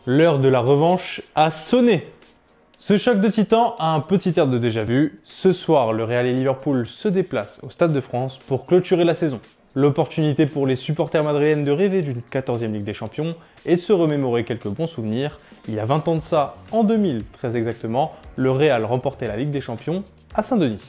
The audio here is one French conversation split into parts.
L'heure de la revanche a sonné. Ce choc de titans a un petit air de déjà-vu. Ce soir, le Real et Liverpool se déplacent au Stade de France pour clôturer la saison. L'opportunité pour les supporters madrilènes de rêver d'une 14e Ligue des Champions et de se remémorer quelques bons souvenirs. Il y a 20 ans de ça, en 2000 très exactement, le Real remportait la Ligue des Champions à Saint-Denis.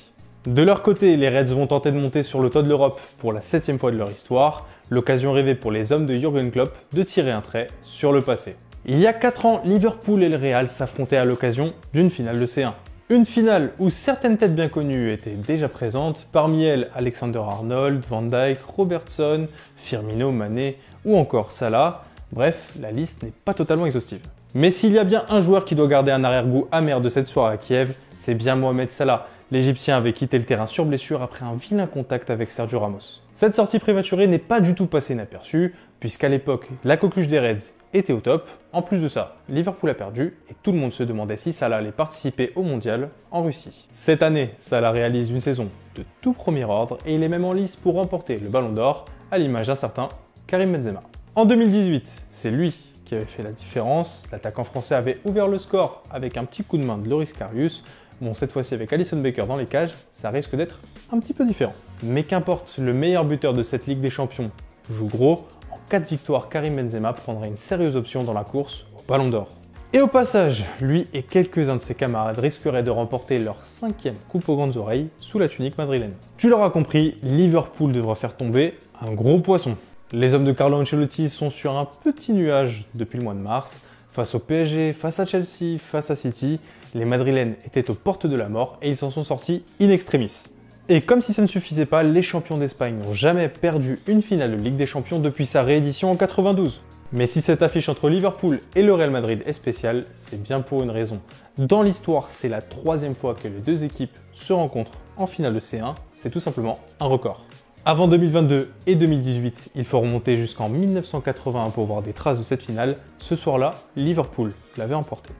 De leur côté, les Reds vont tenter de monter sur le toit de l'Europe pour la 7e fois de leur histoire. L'occasion rêvée pour les hommes de Jürgen Klopp de tirer un trait sur le passé. Il y a 4 ans, Liverpool et le Real s'affrontaient à l'occasion d'une finale de C1. Une finale où certaines têtes bien connues étaient déjà présentes, parmi elles Alexander-Arnold, Van Dijk, Robertson, Firmino, Mané ou encore Salah. Bref, la liste n'est pas totalement exhaustive. Mais s'il y a bien un joueur qui doit garder un arrière-goût amer de cette soirée à Kiev, c'est bien Mohamed Salah. L'Égyptien avait quitté le terrain sur blessure après un vilain contact avec Sergio Ramos. Cette sortie prématurée n'est pas du tout passée inaperçue, puisqu'à l'époque, la coqueluche des Reds était au top. En plus de ça, Liverpool a perdu et tout le monde se demandait si Salah allait participer au mondial en Russie. Cette année, Salah réalise une saison de tout premier ordre et il est même en lice pour remporter le Ballon d'Or, à l'image d'un certain Karim Benzema. En 2018, c'est lui qui avait fait la différence. L'attaquant français avait ouvert le score avec un petit coup de main de Loris Karius. Bon, cette fois-ci avec Alisson Becker dans les cages, ça risque d'être un petit peu différent. Mais qu'importe, le meilleur buteur de cette Ligue des Champions joue gros. En cas de victoire, Karim Benzema prendrait une sérieuse option dans la course au Ballon d'Or. Et au passage, lui et quelques-uns de ses camarades risqueraient de remporter leur 5e coupe aux grandes oreilles sous la tunique madrilène. Tu l'auras compris, Liverpool devra faire tomber un gros poisson. Les hommes de Carlo Ancelotti sont sur un petit nuage depuis le mois de mars. Face au PSG, face à Chelsea, face à City, les Madrilènes étaient aux portes de la mort et ils s'en sont sortis in extremis. Et comme si ça ne suffisait pas, les champions d'Espagne n'ont jamais perdu une finale de Ligue des Champions depuis sa réédition en 92. Mais si cette affiche entre Liverpool et le Real Madrid est spéciale, c'est bien pour une raison. Dans l'histoire, c'est la 3e fois que les deux équipes se rencontrent en finale de C1, c'est tout simplement un record. Avant 2022 et 2018, il faut remonter jusqu'en 1981 pour voir des traces de cette finale. Ce soir-là, Liverpool l'avait emporté.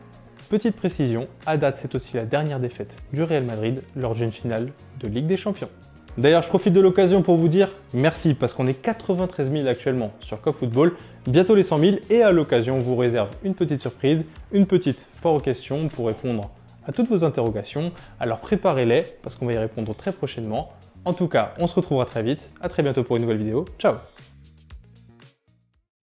Petite précision, à date, c'est aussi la dernière défaite du Real Madrid lors d'une finale de Ligue des Champions. D'ailleurs, je profite de l'occasion pour vous dire merci parce qu'on est 93 000 actuellement sur Cop Football, bientôt les 100 000 et à l'occasion, on vous réserve une petite surprise, une petite foire aux questions pour répondre à toutes vos interrogations. Alors préparez-les parce qu'on va y répondre très prochainement. En tout cas, on se retrouvera très vite. À très bientôt pour une nouvelle vidéo. Ciao!